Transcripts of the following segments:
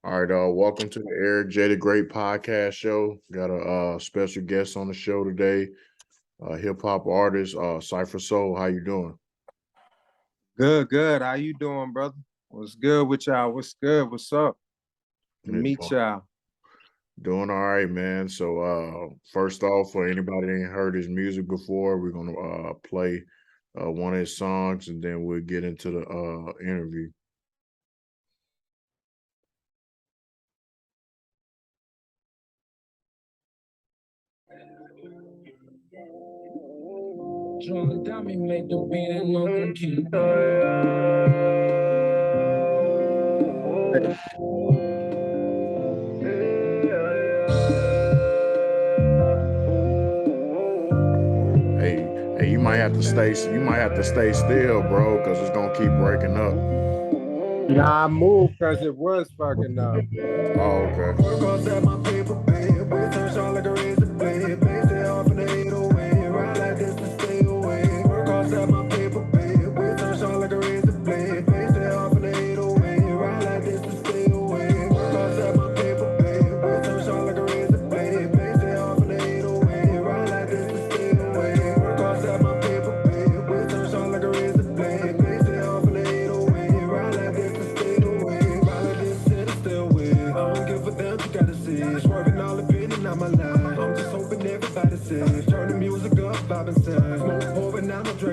All right, welcome to the Eric J the Great podcast show. Got a special guest on the show today, hip hop artist, Cypher Soul. How you doing? Good. How you doing, brother? What's good with y'all? What's good? What's up? To Yeah, meet y'all. doing all right, man. So first off, for anybody that ain't heard his music before, we're gonna play one of his songs and then we'll get into the interview. Hey, you might have to stay. You might have to stay still, bro, because it's gonna keep breaking up. Nah, I moved because it was fucking up. Oh, okay.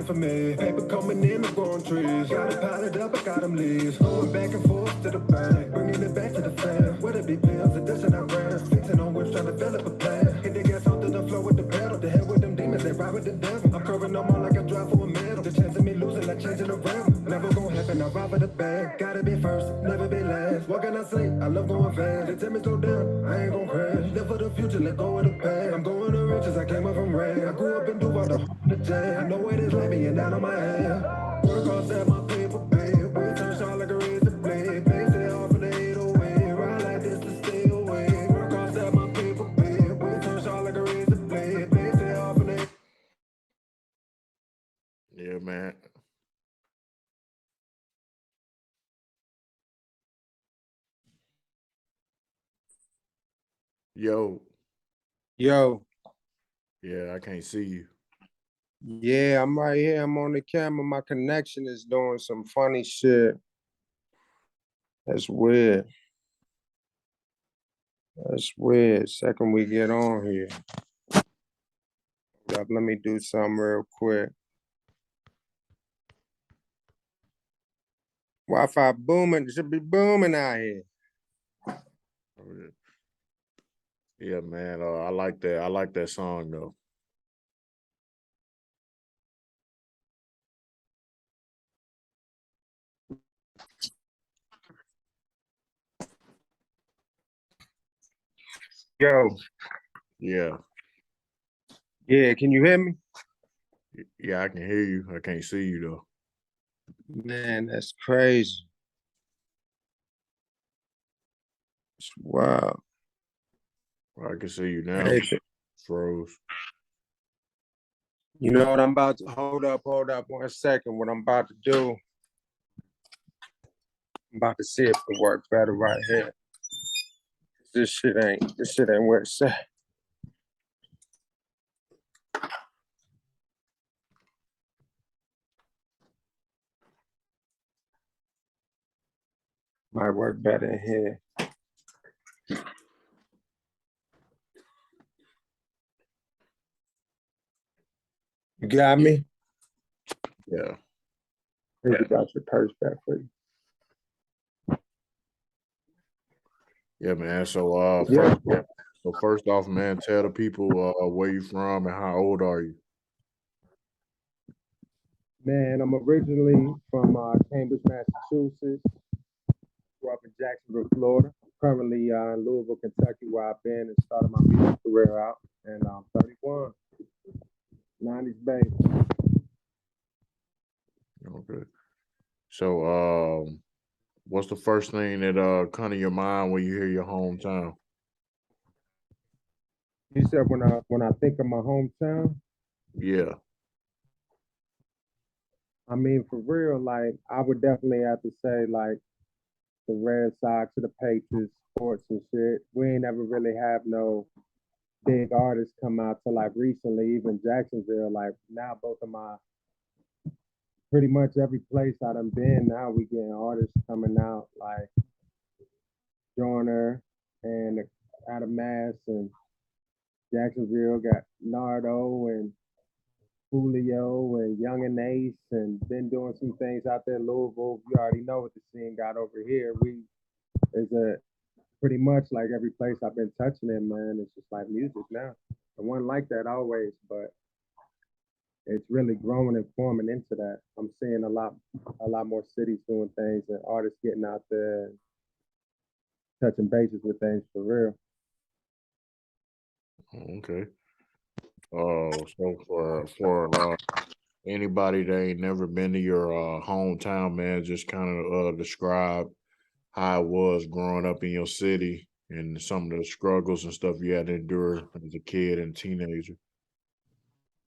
For me, paper coming in, I'm growing trees. Got it piled up, I got them leaves. Going back and forth to the bank, bringing it back to the fan. Whether it be pills, a dissing I ran. Fixing on which trying to develop a plan. Hit the gas onto the floor with the pedal. The head with them demons, they ride with the devil. I'm curving no more like I drive for a medal. The chance of me losing, like changing the rim. Never gonna happen, I ride with the bag. Gotta be first, never be last. What can I say? I love going fast. They tell me slow down, I ain't gonna crash. Live for the future, let go of the past. I'm going to riches, I came up from rag. I grew up in Duval, the jam. I know it is like me and down on my head. Work on set my paper, babe. We turn short like a razor blade. Base it off in the 808. Ride like this to stay away. Work on set my paper, babe. We turn short like a razor blade. Base it off in the. Yeah, man. Yo. Yo. Yeah, I can't see you. Yeah, I'm right here. I'm on the camera. My connection is doing some funny shit. That's weird. Second we get on here. Let me do something real quick. Wi-Fi booming. It should be booming out here. Yeah, man. I like that. I like that song though. Yo. Yeah. Yeah, can you hear me? Yeah, I can hear you. I can't see you though. Man, that's crazy. It's wild. Well, I can see you now. Froze. You know what I'm about to hold up 1 second. What I'm about to do, I'm about to see if it works better right here. This shit ain't where it's at. Might work better in here. You got me? Yeah. You got your purse back for you. Yeah, man. So first off, man, tell the people where you from and how old are you? Man, I'm originally from Cambridge, Massachusetts. Grew up in Jacksonville, Florida. Currently in Louisville, Kentucky, where I've been and started my music career out. And I'm 31. 90s baby. Okay. So what's the first thing that come to your mind when you hear your hometown? You said when I think of my hometown? Yeah. I mean, for real, like I would definitely have to say like the Red Sox to the Patriots, sports and shit. We ain't never really have no big artists come out till like recently, even Jacksonville. Like now, both of my pretty much every place I done been, now we getting artists coming out like Joyner and Adam Mass and Jacksonville got Nardo and Julio and Young and Ace and been doing some things out there in Louisville. You already know what the scene got over here. We is a pretty much like every place I've been touching it, man. It's just like music now. It wasn't like that always, but it's really growing and forming into that. I'm seeing a lot more cities doing things and artists getting out there and touching bases with things for real. Okay. So for anybody that ain't never been to your hometown, man, just kind of describe how it was growing up in your city and some of the struggles and stuff you had to endure as a kid and teenager.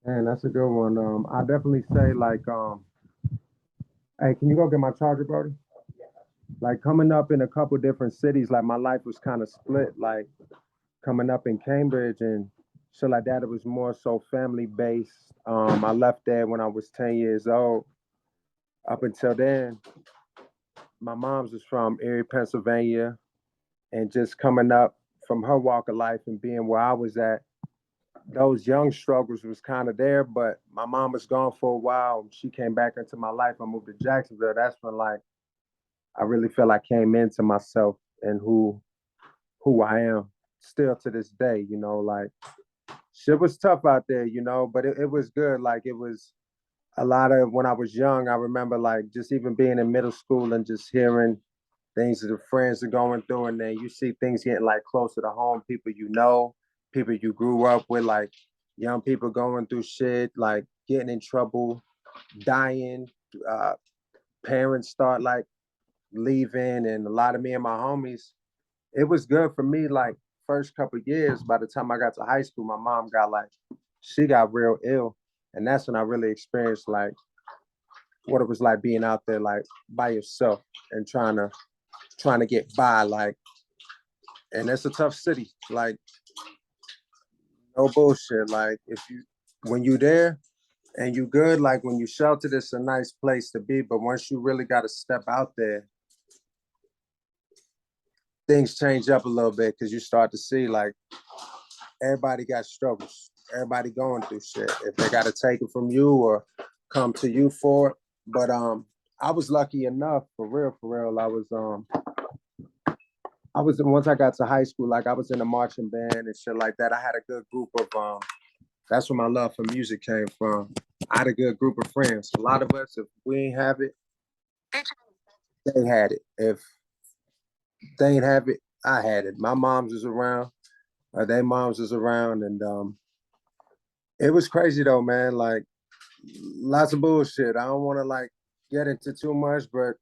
Man, that's a good one. I definitely say like, hey, can you go get my charger, Brody? Like coming up in a couple different cities, like my life was kind of split. Like coming up in Cambridge and shit like that, it was more so family based. I left there when I was 10 years old. Up until then, my mom's was from Erie, Pennsylvania, and just coming up from her walk of life and being where I was at, those young struggles was kind of there, but my mom was gone for a while. She came back into my life. I moved to Jacksonville. That's when like I really feel I came into myself and who I am still to this day, you know, like shit was tough out there, you know, but it was good. Like it was a lot of when I was young, I remember like just even being in middle school and just hearing things that the friends are going through, and then you see things getting like closer to home, people you know, people you grew up with, like young people going through shit, like getting in trouble, dying, uh, parents start like leaving, and a lot of me and my homies, it was good for me like first couple of years. By the time I got to high school, my mom got like she got real ill, and that's when I really experienced like what it was like being out there like by yourself and trying to get by, like, and it's a tough city, like no bullshit, like if you when you there and you good, like when you sheltered, it's a nice place to be, but once you really got to step out there, things change up a little bit because you start to see like everybody got struggles, everybody going through shit, if they got to take it from you or come to you for it. But I was lucky enough, for real, I was once I got to high school, like I was in a marching band and shit like that. I had a good group of that's where my love for music came from. I had a good group of friends. A lot of us, if we ain't have it, they had it. If they ain't have it, I had it. My mom's was around, or their moms was around, and it was crazy though, man. Like lots of bullshit. I don't want to like get into too much, but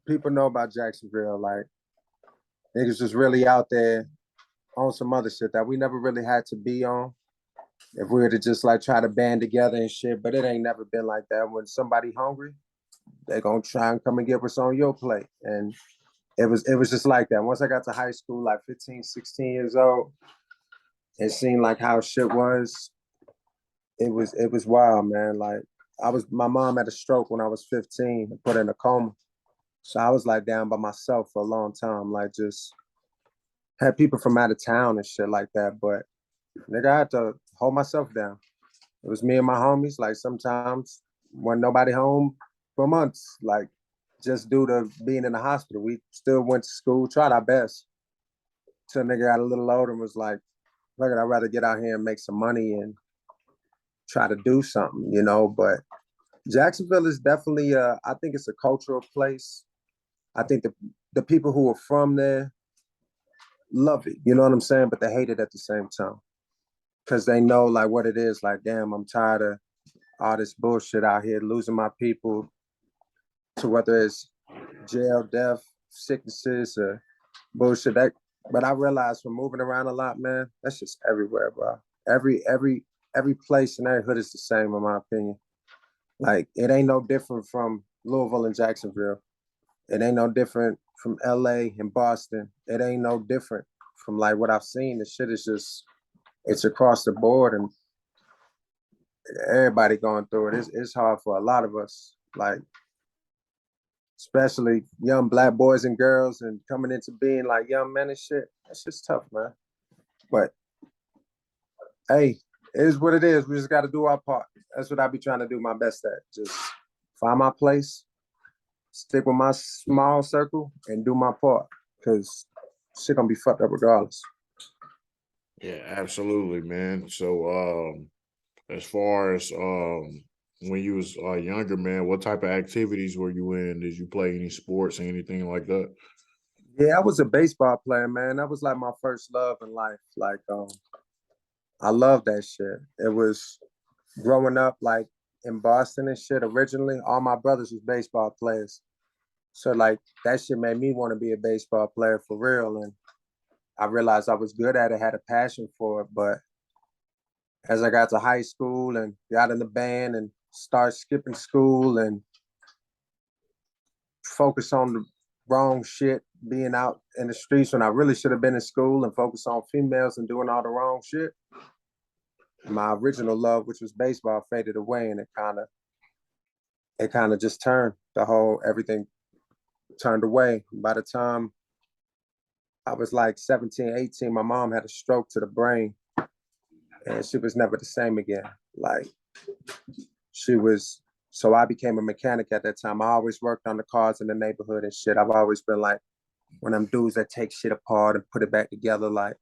people know about Jacksonville. Like niggas was really out there on some other shit that we never really had to be on. If we were to just like try to band together and shit, but it ain't never been like that. When somebody hungry, they gonna try and come and get what's on your plate. And it was just like that. Once I got to high school, like 15, 16 years old, it seemed like how shit was. It was wild, man. Like my mom had a stroke when I was 15, put in a coma. So I was like down by myself for a long time, like just had people from out of town and shit like that. But nigga, I had to hold myself down. It was me and my homies. Like sometimes when nobody home for months, like just due to being in the hospital, we still went to school, tried our best. Till nigga got a little older and was like, look, I'd rather get out here and make some money and try to do something, you know. But Jacksonville is definitely I think it's a cultural place. I think the people who are from there love it, you know what I'm saying? But they hate it at the same time. Cause they know like what it is, like, damn, I'm tired of all this bullshit out here, losing my people to whether it's jail, death, sicknesses, or bullshit. But I realized from moving around a lot, man, that's just everywhere, bro. Every place in every hood is the same, in my opinion. Like it ain't no different from Louisville and Jacksonville. It ain't no different from LA and Boston. It ain't no different from like what I've seen. The shit is just, it's across the board, and everybody going through it. It's hard for a lot of us, like especially young Black boys and girls, and coming into being like young men and shit. That's just tough, man. But hey, it is what it is. We just got to do our part. That's what I be trying to do my best at. Just find my place, stick with my small circle, and do my part. Cause shit gonna be fucked up regardless. Yeah, absolutely, man. So, as far as when you was younger, man, what type of activities were you in? Did you play any sports or anything like that? Yeah, I was a baseball player, man. That was like my first love in life. Like, I love that shit. It was growing up like in Boston and shit. Originally, all my brothers was baseball players. So like that shit made me want to be a baseball player for real. And I realized I was good at it, had a passion for it. But as I got to high school and got in the band and started skipping school and focus on the wrong shit, being out in the streets when I really should have been in school and focus on females and doing all the wrong shit. My original love, which was baseball, faded away, and it kind of just turned the whole everything turned away. By the time I was like 17, 18, my mom had a stroke to the brain, and she was never the same again. Like she was, so I became a mechanic at that time. I always worked on the cars in the neighborhood and shit. I've always been like one of them dudes that take shit apart and put it back together. Like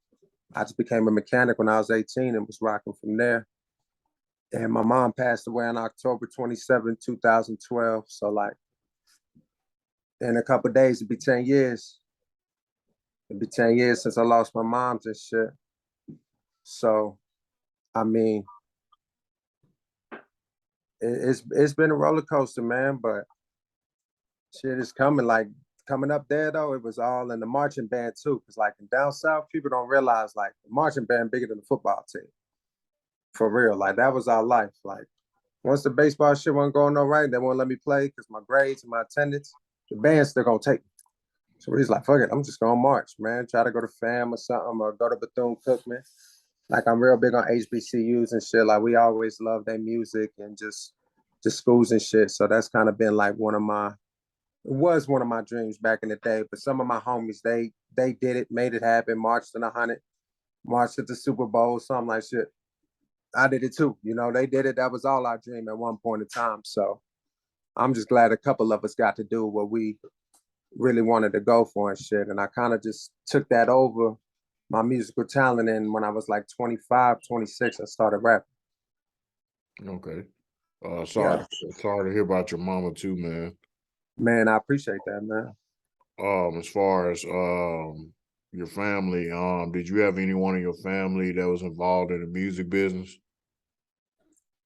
I just became a mechanic when I was 18 and was rocking from there. And my mom passed away on October 27, 2012. So like in a couple of days, it'd be 10 years. It'd be 10 years since I lost my mom and shit. So, I mean, it's been a roller coaster, man, but shit is coming. Like coming up there though, it was all in the marching band too. Cause like in down south, people don't realize like the marching band bigger than the football team. For real. Like that was our life. Like once the baseball shit wasn't going all right, they won't let me play because my grades and my attendance, the band's still gonna take me. So he's like, fuck it, I'm just gonna march, man. Try to go to FAM or something or go to Bethune-Cookman. Like I'm real big on HBCUs and shit. Like we always love their music and just schools and shit. So that's kind of been like it was one of my dreams back in the day. But some of my homies, they did it, made it happen, marched in 100, marched at the Super Bowl, something like shit. I did it too. You know, they did it. That was all our dream at one point in time. So I'm just glad a couple of us got to do what we really wanted to go for and shit. And I kind of just took that over my musical talent. And when I was like 25, 26, I started rapping. Okay. Yeah. Sorry to hear about your mama too, man. Man, I appreciate that, man. As far as your family, did you have anyone in your family that was involved in the music business?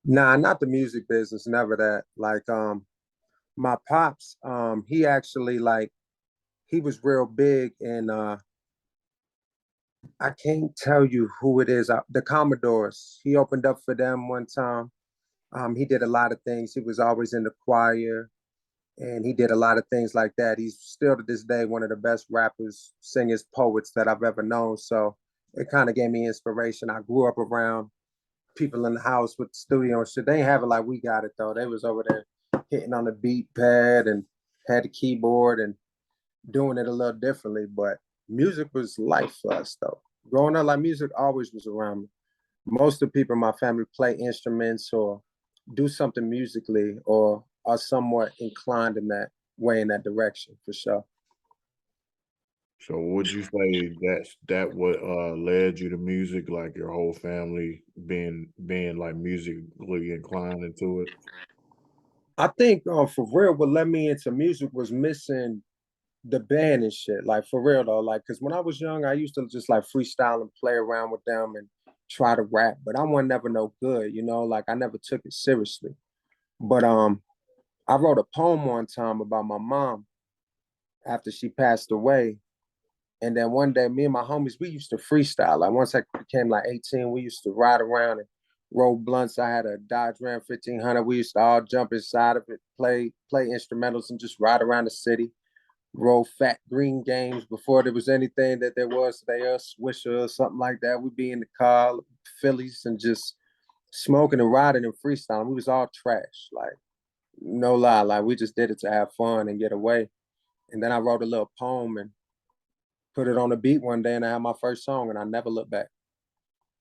Nah, not the music business, never that. Like my pops, he actually like he was real big and I can't tell you who it is. The Commodores. He opened up for them one time. He did a lot of things. He was always in the choir and he did a lot of things like that. He's still to this day one of the best rappers, singers, poets that I've ever known. So it kind of gave me inspiration. I grew up around people in the house with the studio and shit. They ain't have it like we got it though. They was over there hitting on the beat pad and had the keyboard and doing it a little differently. But music was life for us though. Growing up, like music always was around me. Most of the people in my family play instruments or do something musically or are somewhat inclined in that way, in that direction for sure. So would you say that what led you to music, like your whole family being like musically inclined into it? I think for real, what led me into music was missing the band and shit. Like for real though, like because when I was young, I used to just like freestyle and play around with them and try to rap, but I was never no good, you know. Like I never took it seriously. But I wrote a poem one time about my mom after she passed away. And then one day, me and my homies, we used to freestyle. Like once I became like 18, we used to ride around and roll blunts. I had a Dodge Ram 1500. We used to all jump inside of it, play instrumentals, and just ride around the city. roll fat green games before there was anything that there was today, or Swisher or something like that. We'd be in the car, Phillies, and just smoking and riding and freestyling. We was all trash, like no lie, like we just did it to have fun and get away. And then I wrote a little poem and put it on a beat one day, and I had my first song, and I never looked back.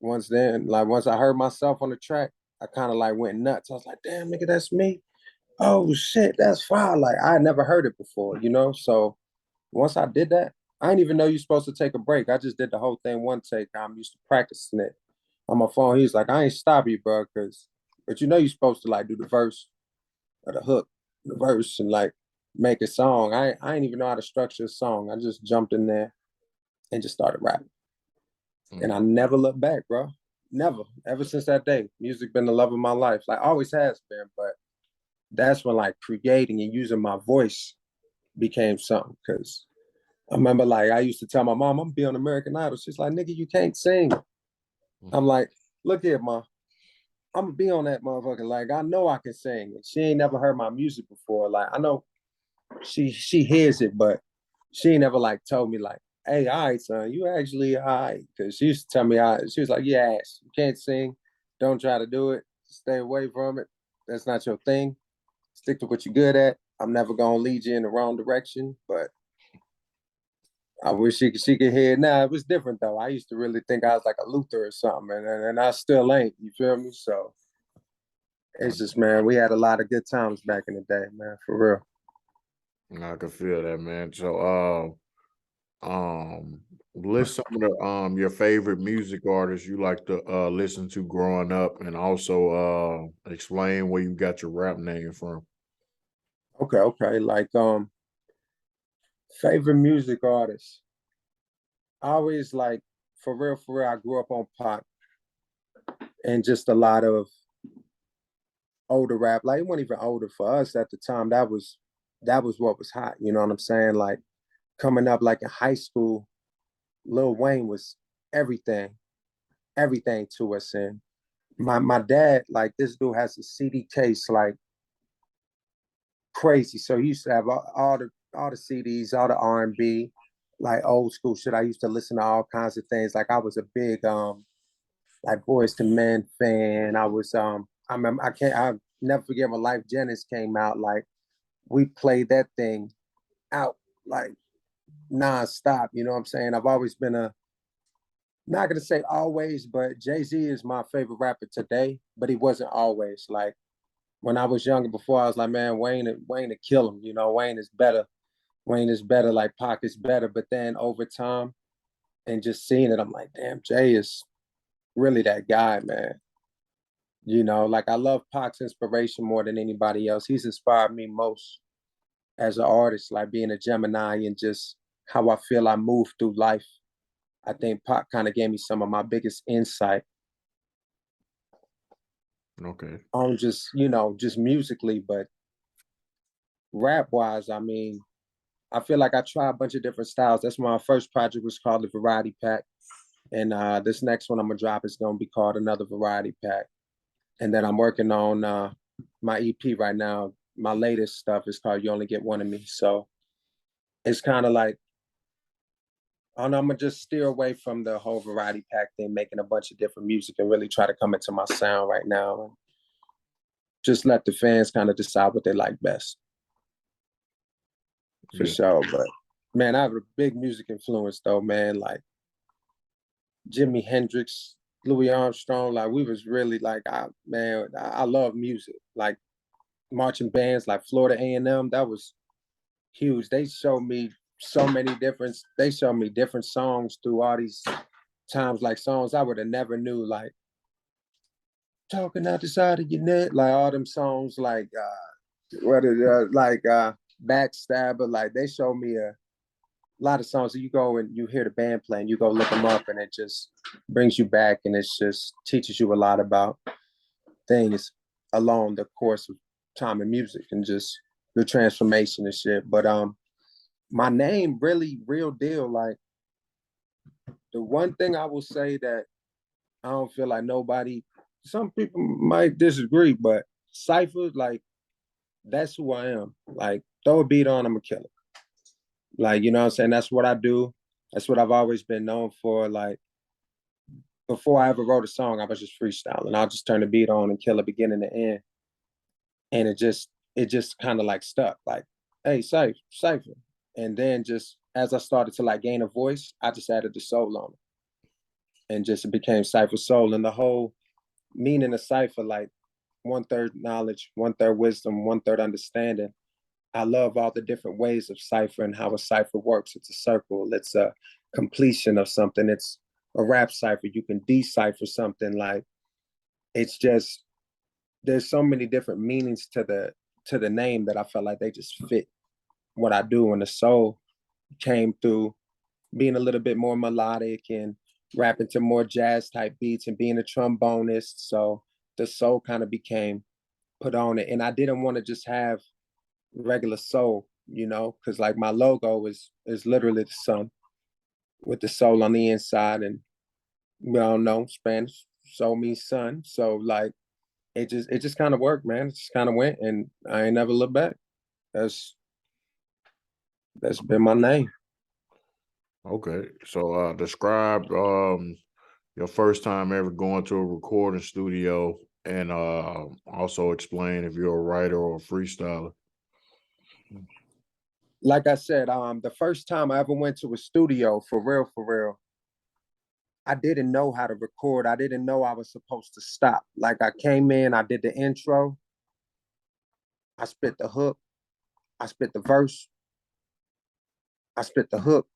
Once I heard myself on the track, I kind of like went nuts. I was like, damn, nigga, that's me. Oh shit, that's fire. Like I had never heard it before, you know? So once I did that, I didn't even know you're supposed to take a break. I just did the whole thing one take. I'm used to practicing it on my phone. He's like, I ain't stop you, bro, but you know you're supposed to like do the verse or the hook, the verse, and like make a song. I didn't even know how to structure a song. I just jumped in there and just started rapping. And I never looked back, bro. Never. Ever since that day, music been the love of my life. Like always has been, but that's when like creating and using my voice became something. Cause I remember like I used to tell my mom, I'm gonna be on American Idol. She's like, nigga, you can't sing. I'm like, look here, mom. I'm gonna be on that motherfucker. Like, I know I can sing. She ain't never heard my music before. Like, I know she hears it, but she ain't never like told me like, hey, all right, son, you actually all right. Cause she used to tell me, she was like, yeah, you can't sing. Don't try to do it. Stay away from it. That's not your thing. Stick to what you're good at. I'm never gonna lead you in the wrong direction, but I wish she could hear it now. It was different though. I used to really think I was like a Luther or something, and I still ain't. You feel me? So it's just, man, we had a lot of good times back in the day, man, for real. I can feel that, man. So, list some of the your favorite music artists you like to listen to growing up, and also explain where you got your rap name from. Okay. Like favorite music artists. I always like for real, I grew up on pop and just a lot of older rap. Like it wasn't even older for us at the time. That was what was hot. You know what I'm saying? Like coming up like in high school, Lil Wayne was everything, everything to us. And my dad, like this dude has a CD case like crazy. So he used to have all the CDs, all the R&B, like old school shit. I used to listen to all kinds of things. Like I was a big like Boys to Men fan. I remember I never forget when Life Jennings came out. Like we played that thing out like nonstop. You know what I'm saying? I've always been not gonna say always, but Jay-Z is my favorite rapper today, but he wasn't always. Like when I was younger before, I was like, man, Wayne to kill him. You know, Wayne is better. Wayne is better, like Pac is better. But then over time and just seeing it, I'm like, damn, Jay is really that guy, man. You know, like I love Pac's inspiration more than anybody else. He's inspired me most as an artist, like being a Gemini and just how I feel I move through life. I think Pac kind of gave me some of my biggest insight Okay. on just, just musically, but rap wise, I mean, I feel like I try a bunch of different styles. That's why my first project was called the Variety Pack. And this next one I'm gonna drop is gonna be called Another Variety Pack. And then I'm working on my EP right now. My latest stuff is called You Only Get One of Me. So it's kind of like, I don't know, I'm gonna just steer away from the whole variety pack thing, making a bunch of different music and really try to come into my sound right now. And just let the fans kind of decide what they like best. For Yeah. sure. But man, I have a big music influence though, man. Like Jimi Hendrix, Louis Armstrong, like we was really like, I love music. Like marching bands like Florida A&M, that was huge. They showed me different songs through all these times, like songs I would have never knew, like Talking Out the Side of Your Neck, like all them songs like Backstabber, like they showed me a lot of songs that you go and you hear the band playing, you go look them up and it just brings you back and it just teaches you a lot about things along the course of time in music and just the transformation and shit. But my name really real deal. Like the one thing I will say that I don't feel like some people might disagree, but Cypher, like that's who I am. Like throw a beat on, I'm a killer. Like, you know what I'm saying? That's what I do. That's what I've always been known for. Like, before I ever wrote a song, I was just freestyling. I'll just turn the beat on and kill a beginning to end. And it just kind of like stuck. Like, hey, Cypher. And then just as I started to like gain a voice, I just added the soul on it. And just it became Cypher Soul. And the whole meaning of Cypher, like 1/3 knowledge, 1/3 wisdom, 1/3 understanding. I love all the different ways of cipher and how a cipher works. It's a circle. It's a completion of something. It's a rap cipher. You can decipher something. Like, it's just, there's so many different meanings to the name that I felt like they just fit what I do. And the soul came through being a little bit more melodic and rapping to more jazz type beats and being a trombonist. So the soul kind of became put on it. And I didn't want to just have regular soul, you know, because like my logo is literally the sun with the soul on the inside, and we all know Spanish soul means sun. So like it just kind of worked, man. It just kind of went, and I ain't never looked back. That's that's been my name. Okay. So describe your first time ever going to a recording studio, and also explain if you're a writer or a freestyler. Like I said, the first time I ever went to a studio for real, I didn't know how to record. I didn't know I was supposed to stop. Like, I came in, I did the intro, I spit the hook, I spit the verse, I spit the hook,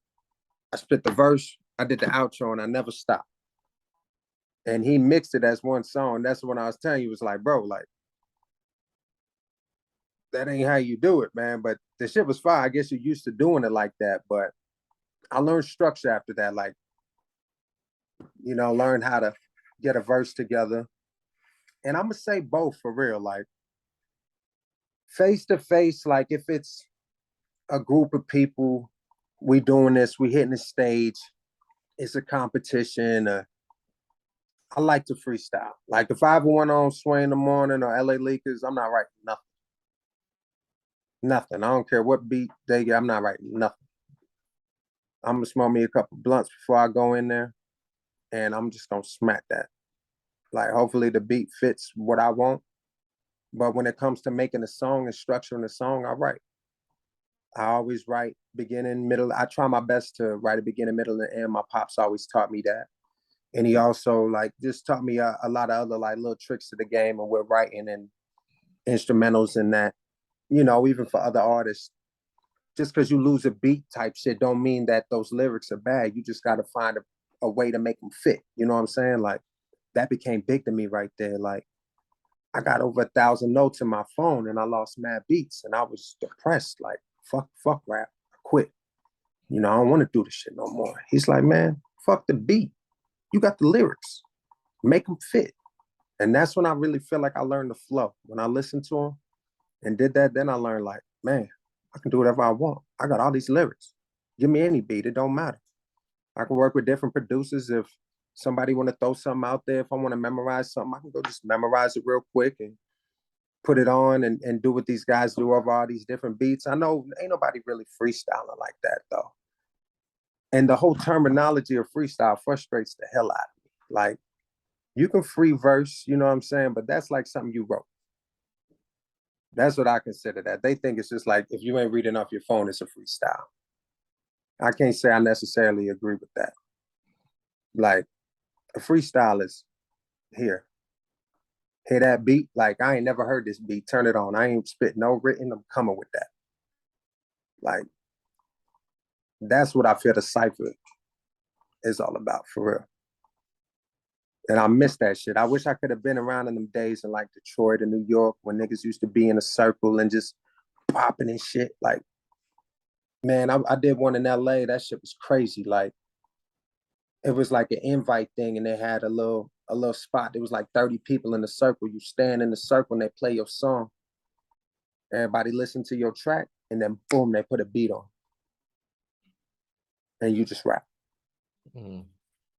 I spit the verse, I did the outro, and I never stopped. And he mixed it as one song. That's when I was telling you, it was like, bro, like, that ain't how you do it, man. But the shit was fine. I guess you're used to doing it like that. But I learned structure after that. Like, you know, learn how to get a verse together. And I'm gonna say both for real. Like, face to face, like if it's a group of people, we doing this, we hitting the stage, it's a competition. I like to freestyle. Like, if I ever went on Sway in the Morning or LA Leakers, I'm not writing nothing. Nothing. I don't care what beat they get, I'm not writing nothing. I'm gonna smoke me a couple blunts before I go in there, and I'm just gonna smack that. Like, hopefully the beat fits what I want. But when it comes to making a song and structuring a song, I write. I always write beginning, middle. I try my best to write a beginning, middle, and end. My pops always taught me that. And he also like just taught me a lot of other like little tricks to the game, and with writing and instrumentals and that, you know, even for other artists. Just because you lose a beat type shit don't mean that those lyrics are bad. You just got to find a way to make them fit. You know what I'm saying? Like, that became big to me right there. Like, I got over 1,000 notes in my phone and I lost mad beats and I was depressed. Like, fuck rap. I quit. You know, I don't want to do this shit no more. He's like, man, fuck the beat. You got the lyrics. Make them fit. And that's when I really feel like I learned the flow. When I listened to him and did that, then I learned like, man, I can do whatever I want. I got all these lyrics. Give me any beat, it don't matter. I can work with different producers. If somebody want to throw something out there, if I want to memorize something, I can go just memorize it real quick and put it on and do what these guys do over all these different beats. I know ain't nobody really freestyling like that though. And the whole terminology of freestyle frustrates the hell out of me. Like, you can free verse, you know what I'm saying? But that's like something you wrote. That's what I consider that. They think it's just like if you ain't reading off your phone, it's a freestyle. I can't say I necessarily agree with that. Like, a freestyle is here. Hear that beat? Like, I ain't never heard this beat. Turn it on. I ain't spit no written. I'm coming with that. Like, that's what I feel the cipher is all about for real. And I miss that shit. I wish I could have been around in them days in like Detroit and New York when niggas used to be in a circle and just popping and shit. Like, man, I did one in LA. That shit was crazy. Like, it was like an invite thing, and they had a little spot. There was like 30 people in the circle. You stand in the circle and they play your song. Everybody listen to your track, and then boom, they put a beat on, and you just rap. Mm.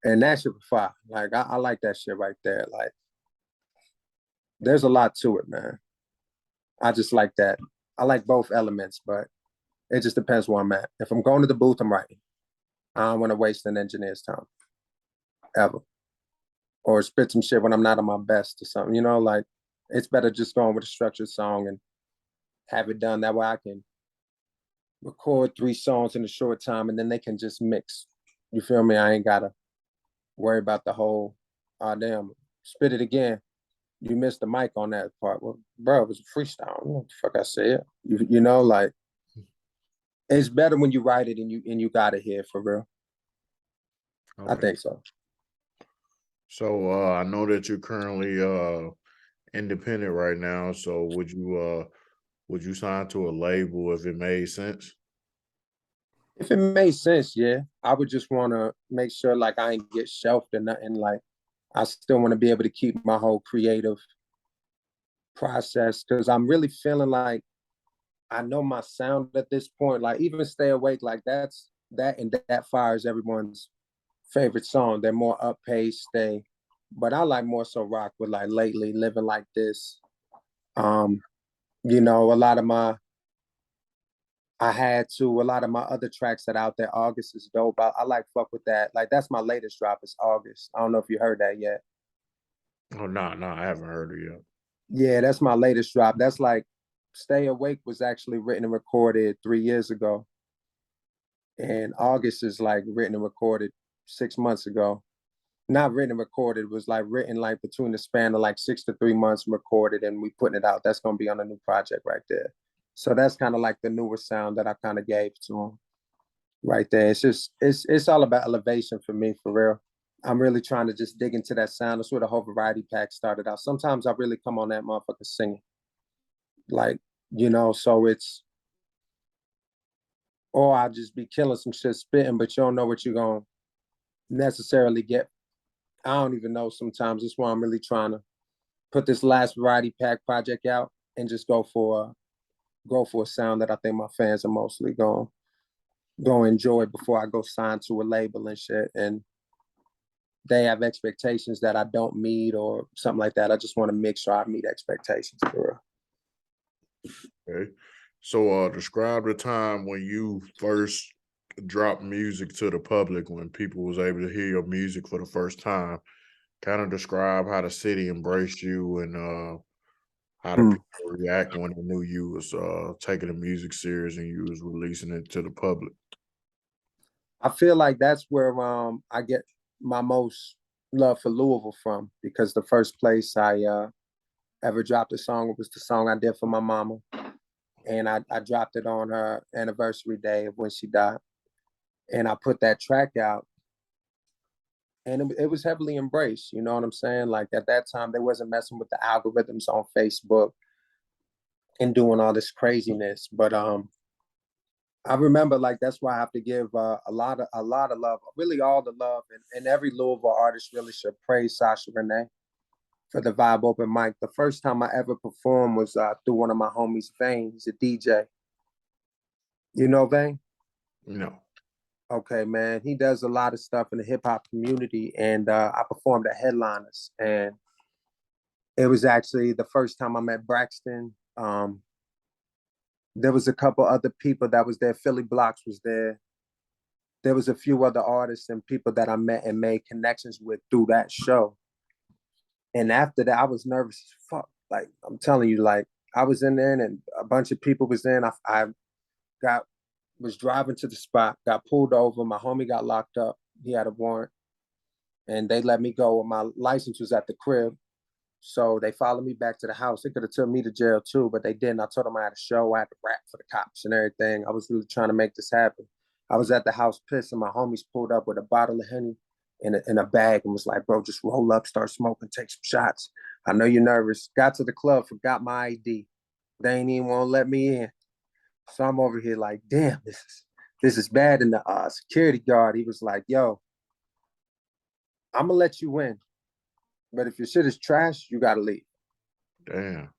And that shit was fire. Like, I like that shit right there. Like, there's a lot to it, man. I just like that. I like both elements, but It just depends where I'm at. If I'm going to the booth, I'm writing. I don't want to waste an engineer's time ever, or spit some shit when I'm not on my best or something. You know, like it's better just going with a structured song and have it done. That way I can record 3 songs in a short time and then they can just mix. You feel me? I ain't gotta worry about the whole, damn, spit it again. You missed the mic on that part. Well, bro, it was a freestyle. I don't know what the fuck I said. You know, like it's better when you write it and you got it here for real. Okay. I think so. So I know that you're currently independent right now. So would you sign to a label if it made sense? If it made sense, yeah. I would just want to make sure like I ain't get shelved or nothing. Like I still want to be able to keep my whole creative process because I'm really feeling like I know my sound at this point. Like even Stay Awake, like that and that fires everyone's favorite song. They're more up pace, but I like more so rock with like Lately, Living Like This. Um, you know, a lot of my other tracks that out there. August is dope. I like fuck with that. Like that's my latest drop. It's August. I don't know if you heard that yet. Oh no, I haven't heard it yet. Yeah, that's my latest drop. That's like Stay Awake was actually written and recorded 3 years ago. And August is like written and recorded 6 months ago. Not written and recorded, was like written like between the span of like 6 to 3 months recorded and we putting it out. That's gonna be on a new project right there. So that's kind of like the newer sound that I kind of gave to him right there. It's all about elevation for me for real. I'm really trying to just dig into that sound. That's where the whole variety pack started out. Sometimes I really come on that motherfucker singing. Like, you know, so it's or I just be killing some shit spitting, but you don't know what you're gonna necessarily get. I don't even know sometimes. That's why I'm really trying to put this last variety pack project out and just go for a sound that I think my fans are mostly going to enjoy before I go sign to a label and shit. And they have expectations that I don't meet or something like that. I just want to make sure I meet expectations for real. Okay. So describe the time when you first dropped music to the public, when people was able to hear your music for the first time. Kind of describe how the city embraced you and how the people react when they knew you was taking the music serious and you was releasing it to the public. I feel like that's where I get my most love for Louisville from, because the first place I ever dropped a song was the song I did for my mama. And I dropped it on her anniversary day of when she died. And I put that track out and it was heavily embraced. You know what I'm saying? Like at that time, they wasn't messing with the algorithms on Facebook and doing all this craziness. But I remember like that's why I have to give a lot of love, really all the love, and every Louisville artist really should praise Sasha Renee for the Vibe Open Mic. The first time I ever performed was through one of my homies, Vane. He's a DJ. You know Vane? No. Okay, man. He does a lot of stuff in the hip hop community, and I performed at Headliners, and it was actually the first time I met Braxton. There was a couple other people that was there. Philly Blocks was there. There was a few other artists and people that I met and made connections with through that show. And after that, I was nervous as fuck. Like I'm telling you, like I was in there and a bunch of people was in. I got was driving to the spot, got pulled over. My homie got locked up. He had a warrant, and they let me go. My license was at the crib, so they followed me back to the house. They could have took me to jail too, but they didn't. I told them I had a show. I had to rap for the cops and everything. I was really trying to make this happen. I was at the house pissed, and my homies pulled up with a bottle of Henny in a bag and was like, bro, just roll up, start smoking, take some shots. I know you're nervous. Got to the club, forgot my ID. They ain't even want to let me in. So I'm over here like, damn, this is bad. And the security guard, he was like, yo, I'm going to let you in. But if your shit is trash, you got to leave. Damn.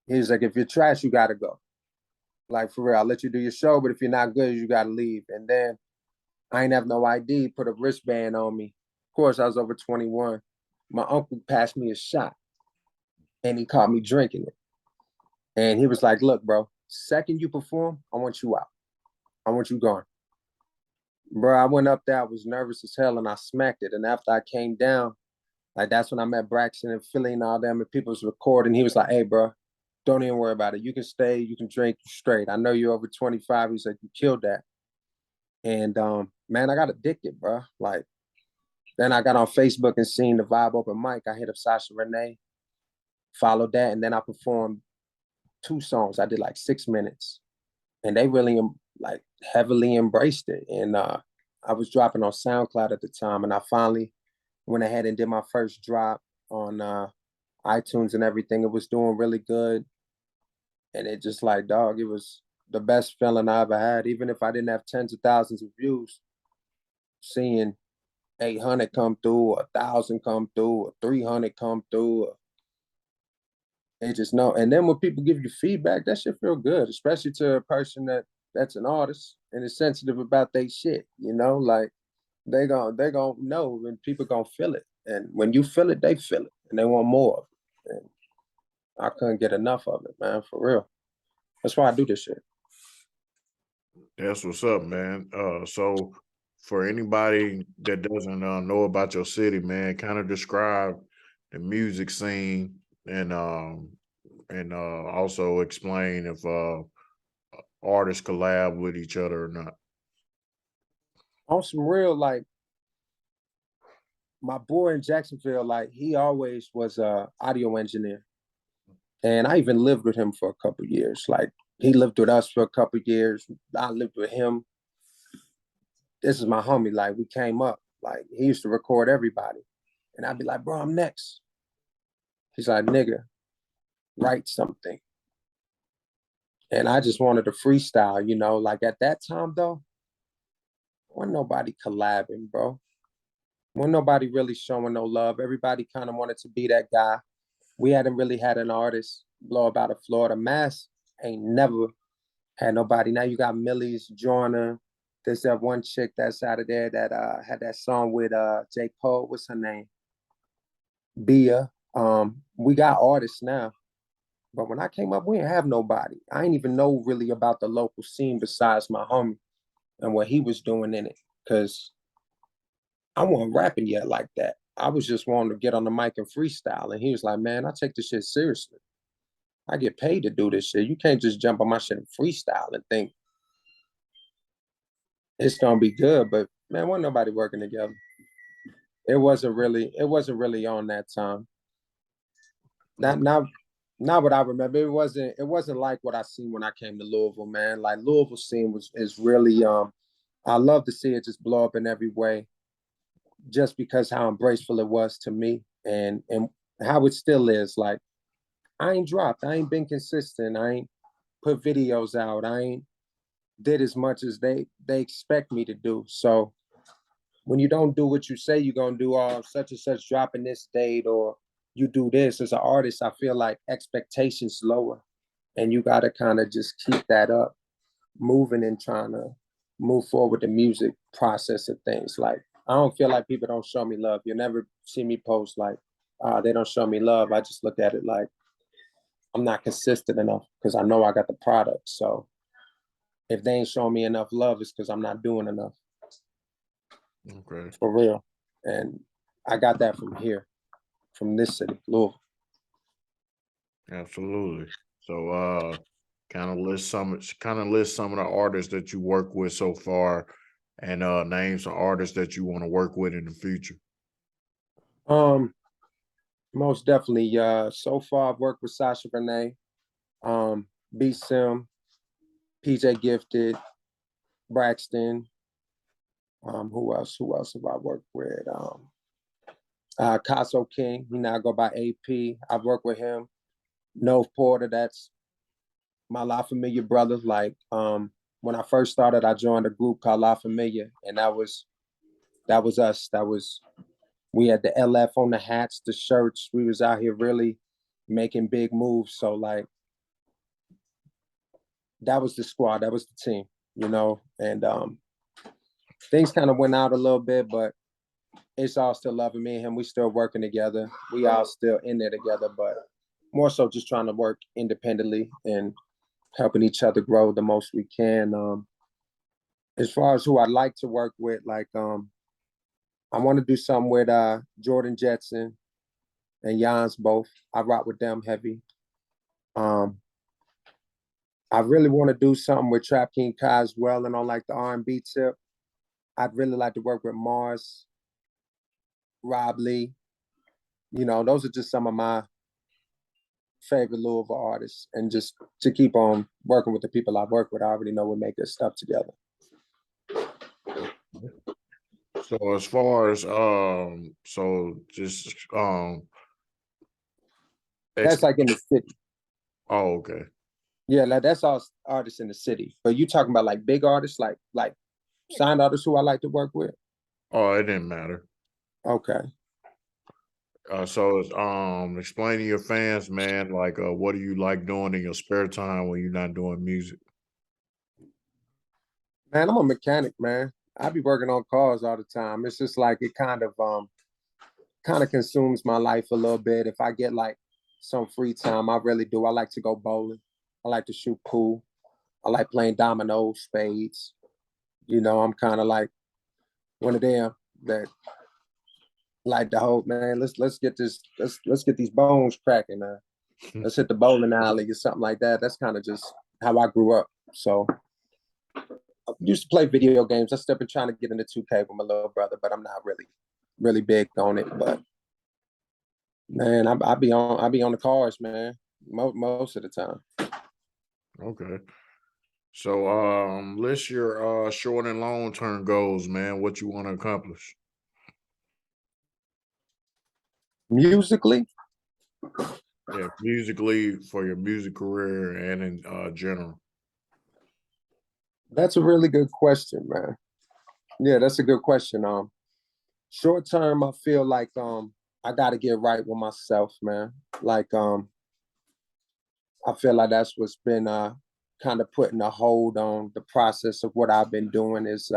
He was like, if you're trash, you got to go. Like, for real, I'll let you do your show, but if you're not good, you got to leave. And then I ain't have no ID, put a wristband on me. Of course, I was over 21. My uncle passed me a shot, and he caught me drinking it. And he was like, look, bro, second you perform, I want you out. I want you going. Bro, I went up there, I was nervous as hell and I smacked it. And after I came down, like that's when I met Braxton and Philly and all them and people was recording. He was like, hey, bro, don't even worry about it. You can stay, you can drink straight. I know you're over 25. He's like, you killed that. And man, I got addicted, bro. Like then I got on Facebook and seen the Vibe Open Mic. I hit up Sasha Renee, followed that, and then I performed 2 songs. I did like 6 minutes. And they really like heavily embraced it. And I was dropping on SoundCloud at the time, and I finally went ahead and did my first drop on iTunes and everything. It was doing really good, and it just like dog, it was the best feeling I ever had. Even if I didn't have tens of thousands of views, seeing 800 come through, 1,000 come through, 300 come through, they just know. And then when people give you feedback, that shit feel good, especially to a person that's an artist and is sensitive about their shit. You know, like they gonna know and people gonna feel it. And when you feel it, they feel it and they want more of it. And I couldn't get enough of it, man, for real. That's why I do this shit. That's what's up, man. So for anybody that doesn't know about your city, man, kind of describe the music scene and also explain if artists collab with each other or not. On some real, like my boy in Jacksonville, like he always was a audio engineer. And I even lived with him for a couple years. Like he lived with us for a couple years. I lived with him. This is my homie. Like we came up. Like he used to record everybody. And I'd be like, bro, I'm next. He's like, nigga, write something. And I just wanted to freestyle, you know. Like at that time though, wasn't nobody collabing, bro. Wasn't nobody really showing no love. Everybody kind of wanted to be that guy. We hadn't really had an artist blow up out of Florida. Mass ain't never had nobody. Now you got Millie's, Joyner. There's that one chick that's out of there that had that song with J. Cole. What's her name? Bia. We got artists now. But when I came up, we didn't have nobody. I didn't even know really about the local scene besides my homie and what he was doing in it. Cause I wasn't rapping yet like that. I was just wanting to get on the mic and freestyle. And he was like, man, I take this shit seriously. I get paid to do this shit. You can't just jump on my shit and freestyle and think it's gonna be good. But man, wasn't nobody working together. It wasn't really on that time. Not what I remember. It wasn't like what I seen when I came to Louisville, man. Like Louisville scene is really I love to see it just blow up in every way, just because how embraceful it was to me and how it still is. Like I ain't dropped, I ain't been consistent, I ain't put videos out, I ain't did as much as they expect me to do. So when you don't do what you say you're gonna do, all such and such dropping this date, or you do this as an artist, I feel like expectations lower, and you gotta kind of just keep that up, moving and trying to move forward the music process of things. Like I don't feel like people don't show me love. You'll never see me post like they don't show me love. I just look at it like I'm not consistent enough because I know I got the product. So if they ain't showing me enough love, it's because I'm not doing enough. Okay. For real. And I got that from here, from this city, Louisville. Absolutely. So kind of list some of the artists that you work with so far and name some artists that you want to work with in the future. Um, Most definitely. So far I've worked with Sasha Renee, B Sim, PJ Gifted, Braxton. Who else? Who else have I worked with? Caso King. He now go by AP. I've worked with him. Nove Porter. That's my La Familia brother. Like when I first started, I joined a group called La Familia, and that was us. We had the LF on the hats, the shirts. We was out here really making big moves. So like that was the squad. That was the team. You know, and things kind of went out a little bit, but it's all still loving me and him. We still working together. We all still in there together, but more so just trying to work independently and helping each other grow the most we can. As far as who I'd like to work with, like I want to do something with Jordan Jetson and Jans both. I rock with them heavy. Um, I really want to do something with Trap King Kai as well, and on like the R&B tip. I'd really like to work with Mars, Rob Lee. You know, those are just some of my favorite Louisville artists, and just to keep on working with the people I work with, I already know we make good stuff together. So as far as so just That's like in the city. oh, okay. Yeah, like that's all artists in the city. But you talking about like big artists, like signed artists who I like to work with? Oh, it didn't matter. Okay. So it's explain to your fans, man, like what do you like doing in your spare time when you're not doing music? Man, I'm a mechanic, man. I be working on cars all the time. It's just like it kind of consumes my life a little bit. If I get like some free time, I really do. I like to go bowling. I like to shoot pool. I like playing dominoes, spades. You know, I'm kind of like one of them that like the whole man. Let's get this. Let's get these bones cracking. Let's hit the bowling alley or something like that. That's kind of just how I grew up. So I used to play video games. I still been trying to get into 2K with my little brother, but I'm not really big on it. But man, I be on the cars, man, most of the time. Okay. So list your short and long term goals, man. What you want to accomplish. Musically, Yeah, musically for your music career and in general. that's a really good question, man. Yeah, that's a good question. Short term, I feel like I got to get right with myself, man. Like I feel like that's what's been kind of putting a hold on the process of what I've been doing is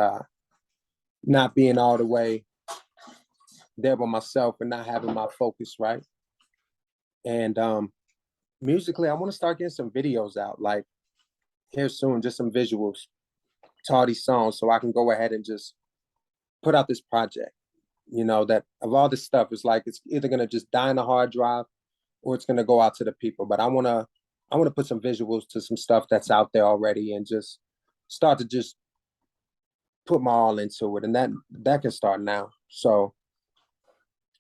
not being all the way there with myself and not having my focus right. And musically, I want to start getting some videos out, like here soon, just some visuals to all these songs, so I can go ahead and just put out this project. You know, that of all this stuff, it's like it's either gonna just die in a hard drive or it's gonna go out to the people. But I wanna put some visuals to some stuff that's out there already and just start to just put my all into it. And that can start now. So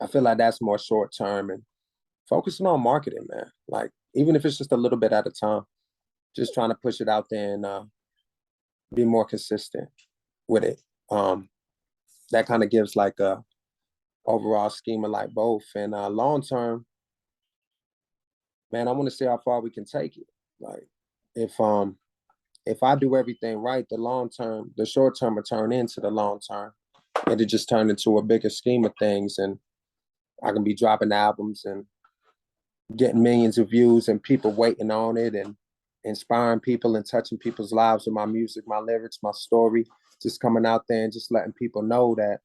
I feel like that's more short term and focusing on marketing, man. Like even if it's just a little bit at a time, just trying to push it out there and be more consistent with it. That kind of gives like a overall scheme of like both. And long term, man, I want to see how far we can take it. Like if I do everything right, the short term will turn into the long term. It'll just turn into a bigger scheme of things, and I can be dropping albums and getting millions of views and people waiting on it and inspiring people and touching people's lives with my music, my lyrics, my story, just coming out there and just letting people know that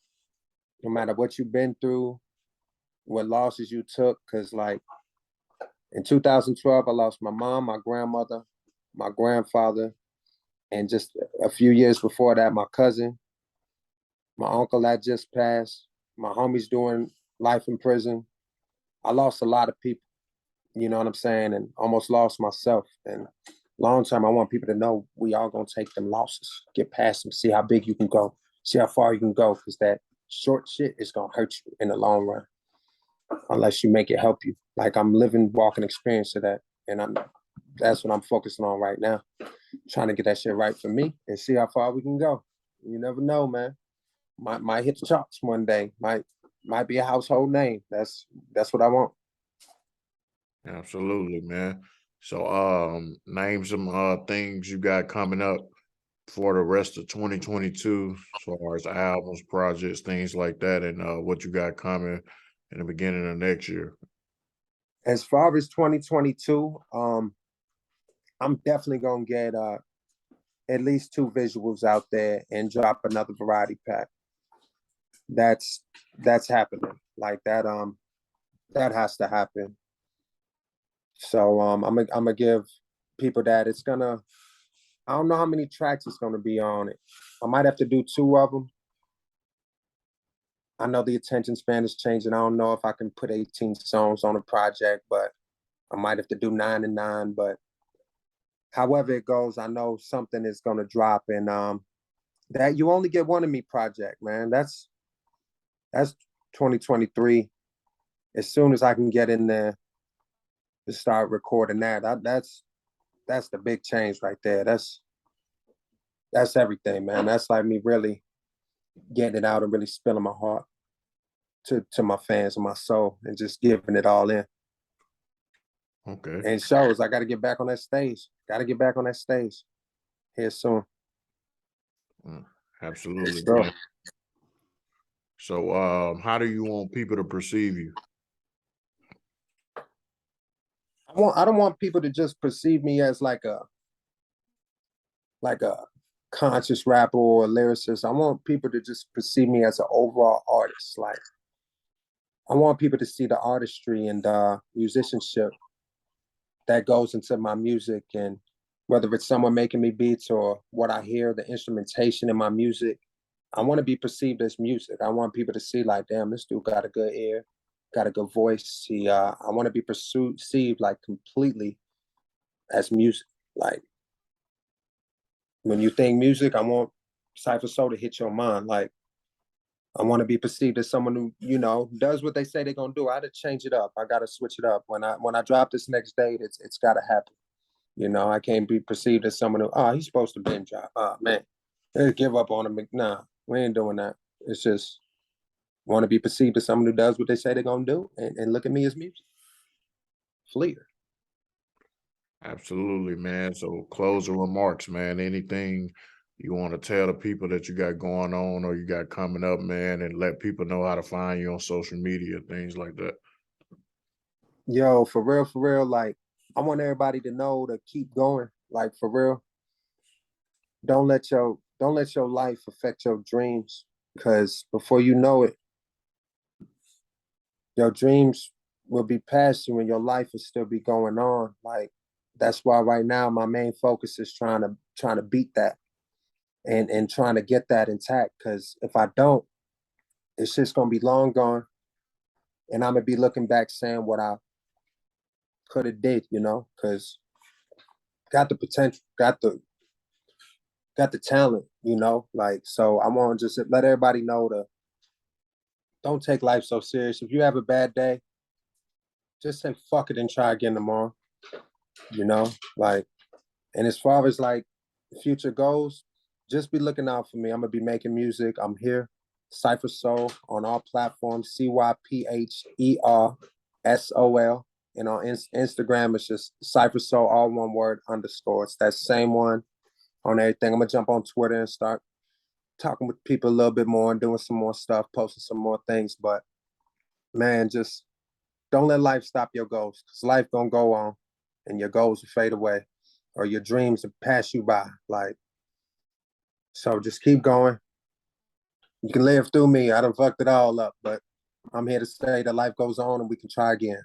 no matter what you've been through, what losses you took, because like in 2012, I lost my mom, my grandmother, my grandfather, and just a few years before that, my cousin, my uncle that just passed, my homies doing life in prison. I lost a lot of people, you know what I'm saying, and almost lost myself. And long term, I want people to know we all gonna take them losses, get past them, see how big you can go, see how far you can go, because that short shit is gonna hurt you in the long run unless you make it help you. Like I'm living, walking experience of that, and that's what I'm focusing on right now, trying to get that shit right for me and see how far we can go. You never know, man. Might hit the charts one day. Might be a household name. That's what I want. Absolutely, man. So name some things you got coming up for the rest of 2022 as far as albums, projects, things like that, and what you got coming in the beginning of next year. As far as 2022, I'm definitely gonna get at least 2 visuals out there and drop another variety pack. That's happening. Like that has to happen. So I'm gonna give people that. It's gonna, I don't know how many tracks it's gonna be on it, I might have to do 2 of them. I know the attention span is changing. I don't know if I can put 18 songs on a project, but I might have to do 9 and 9. But however it goes, I know something is gonna drop. And that You Only Get One of Me project, man. That's 2023. As soon as I can get in there to start recording that's the big change right there. That's everything, man. That's like me really getting it out and really spilling my heart to my fans and my soul and just giving it all in. Okay. And shows, I got to get back on that stage. Got to get back on that stage here soon. Absolutely. So, So, how do you want people to perceive you? I don't want people to just perceive me as like a conscious rapper or a lyricist. I want people to just perceive me as an overall artist. Like, I want people to see the artistry and musicianship that goes into my music, and whether it's someone making me beats or what I hear, the instrumentation in my music, I want to be perceived as music. I want people to see like, damn, this dude got a good ear, got a good voice. I want to be perceived like completely as music. Like, when you think music, I want Cypher Soul to hit your mind. Like, I want to be perceived as someone who, does what they say they're gonna do. I gotta change it up. I gotta switch it up. When I drop this next date, it's gotta happen. I can't be perceived as someone who, he's supposed to binge drop. Oh man, give up on him. Nah, we ain't doing that. It's just want to be perceived as someone who does what they say they're gonna do, and look at me as music. Fleer. Absolutely, man. So closing remarks, man. Anything you want to tell the people that you got going on or you got coming up, man, and let people know how to find you on social media, things like that. Yo, for real, like, I want everybody to know to keep going. Like, for real. Don't let your life affect your dreams, because before you know it, your dreams will be past you and your life will still be going on. Like, that's why right now my main focus is trying to beat that and trying to get that intact. Because if I don't, it's just gonna be long gone, and I'm gonna be looking back saying what I could have did, because got the potential, got the talent, like, so I want to just let everybody know to don't take life so serious. If you have a bad day, just say fuck it and try again tomorrow, like, and as far as like the future goes, just be looking out for me. I'm gonna be making music. I'm here. Cypher Soul on all platforms, CYPHERSOL. And on Instagram, it's just Cypher Soul, all one word, underscore. It's that same one on everything. I'm gonna jump on Twitter and start talking with people a little bit more and doing some more stuff, posting some more things. But man, just don't let life stop your goals, because life gonna go on and your goals will fade away or your dreams will pass you by. Like, so just keep going. You can live through me. I done fucked it all up, but I'm here to say that life goes on and we can try again.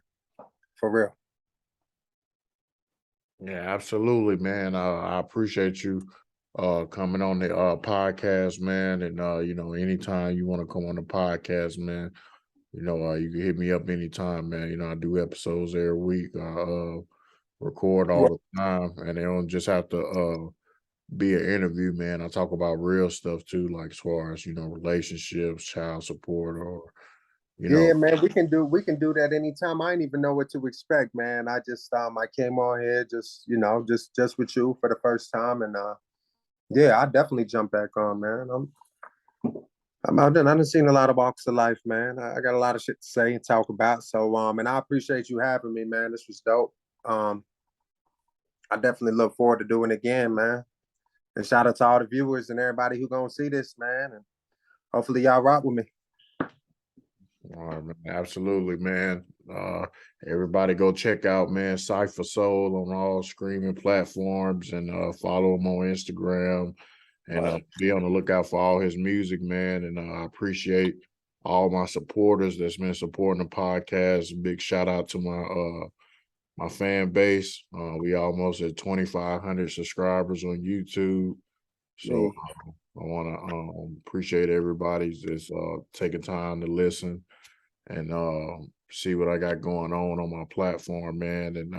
For real. Yeah, absolutely, man. I appreciate you coming on the podcast, man. And anytime you want to come on the podcast, man, you can hit me up anytime, man. I do episodes every week. I record all the time, and they don't just have to be an interview, man. I talk about real stuff too, like as far as relationships, child support, or Yeah, man, we can do that anytime. I didn't even know what to expect, man. I came on here just with you for the first time, and yeah, I definitely jump back on, man. I'm out there. I done seen a lot of walks of life, man. I got a lot of shit to say and talk about. So and I appreciate you having me, man. This was dope. I definitely look forward to doing it again, man. And shout out to all the viewers and everybody who gonna see this, man. And hopefully y'all rock with me. All right, man. Absolutely, man. Everybody go check out, man, Cypher Soul on all streaming platforms, and follow him on Instagram, and be on the lookout for all his music, man. And I appreciate all my supporters that's been supporting the podcast. Big shout out to my fan base. We almost at 2,500 subscribers on YouTube. So I want to appreciate everybody's just taking time to listen and see what I got going on my platform, man. And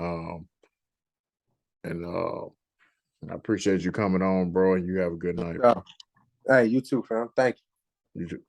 I appreciate you coming on, bro. And you have a good night. Hey, you too, fam. Thank you. You too.